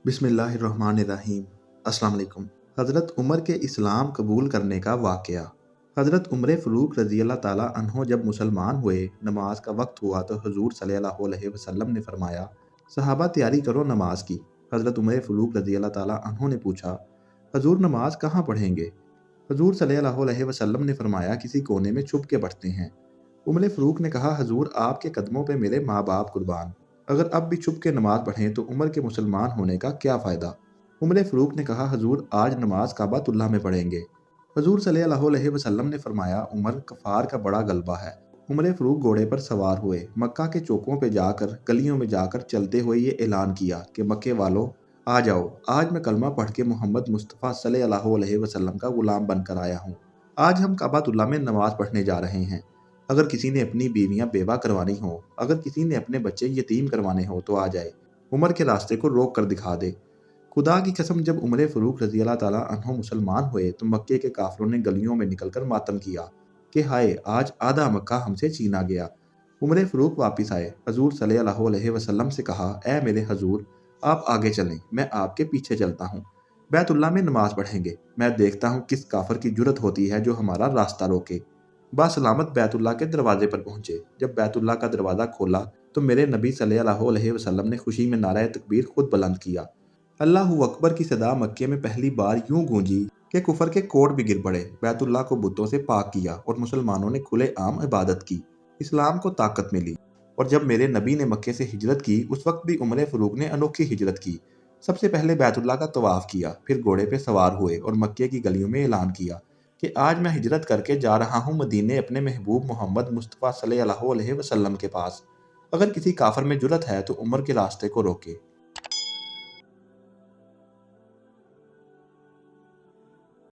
बिस्मिल्लाहिर्रहमानिर्रहीम। अस्सलाम वालेकुम। हज़रत उमर के इस्लाम कबूल करने का वाक़या। हज़रत उमर फ़ारूक रज़ी अल्लाह ताला अन्हो जब मुसलमान हुए, नमाज का वक्त हुआ तो हुज़ूर सल्लल्लाहु अलैहि वसल्लम ने फरमाया, सहाबा तैयारी करो नमाज की। हज़रत उमर फ़ारूक रज़ी अल्लाह ताला अन्हो ने पूछा, हुज़ूर नमाज कहाँ पढ़ेंगे? हुज़ूर सल्लल्लाहु अलैहि वसल्लम ने फरमाया, किसी कोने में छुप के पढ़ते हैं। उमर फ़ारूक ने कहा, हुज़ूर आपके कदमों पे मेरे माँ बाप कुर्बान। अगर अब भी छुप के नमाज पढ़ें तो उमर के मुसलमान होने का क्या फ़ायदा? उमर फ़ारूक ने कहा, हुज़ूर आज नमाज काबतुल्लाह में पढ़ेंगे। हुज़ूर सल्लल्लाहु अलैहि वसल्लम ने फरमाया, उमर कफ़ार का बड़ा गलबा है। उमर फ़ारूक घोड़े पर सवार हुए, मक्का के चौकों पे जाकर, गलियों में जाकर चलते हुए ये ऐलान किया कि मक्के वालों आ जाओ, आज मैं कलमा पढ़ के मोहम्मद मुस्तफ़ा सल्लल्लाहु अलैहि वसल्लम का गुलाम बनकर आया हूँ। आज हम काबतुल्लाह में नमाज पढ़ने जा रहे हैं। अगर किसी ने अपनी बीवियां बेवा करवानी हो, अगर किसी ने अपने बच्चे यतीम करवाने हो तो आ जाए, उमर के रास्ते को रोक कर दिखा दे। खुदा की कसम, जब उमर फ़ारूक रज़ी अल्लाह ताला अन्हो मुसलमान हुए तो मक्के के काफिरों ने गलियों में निकलकर मातम किया कि हाय, आज आधा मक्का हमसे छीना गया। उमर फ़ारूक वापस आए, हजूर सल्लल्लाहु अलैहि वसल्लम से कहा, ए मेरे हजूर, आप आगे चलें, मैं आपके पीछे चलता हूँ। बैतुल्लाह में नमाज पढ़ेंगे। मैं देखता हूँ किस काफिर की जुर्रत होती है जो हमारा रास्ता रोके। बासलामत बैतुल्लाह के दरवाजे पर पहुंचे। जब बैतुल्लाह का दरवाज़ा खोला तो मेरे नबी सल्लल्लाहु अलैहि वसल्लम ने खुशी में नारा तकबीर खुद बुलंद किया। अल्लाहू अकबर की सदा मक्के में पहली बार यूं गूंजी कि कुफर के कोड भी गिर पड़े। बैतुल्लाह को बुतों से पाक किया और मुसलमानों ने खुले आम इबादत की। इस्लाम को ताकत मिली। और जब मेरे नबी ने मक्के से हिजरत की, उस वक्त भी उमर फ़ारूक ने अनोखी हिजरत की। सबसे पहले बैतुल्लाह का तवाफ़ किया, फिर घोड़े पे सवार हुए और मक्के की गलियों में ऐलान किया कि आज मैं हिजरत करके जा रहा हूँ मदीने, अपने महबूब मोहम्मद मुस्तफ़ा सल्लल्लाहु अलैहि वसल्लम के पास। अगर किसी काफिर में जुर्रत है तो उमर के रास्ते को रोके।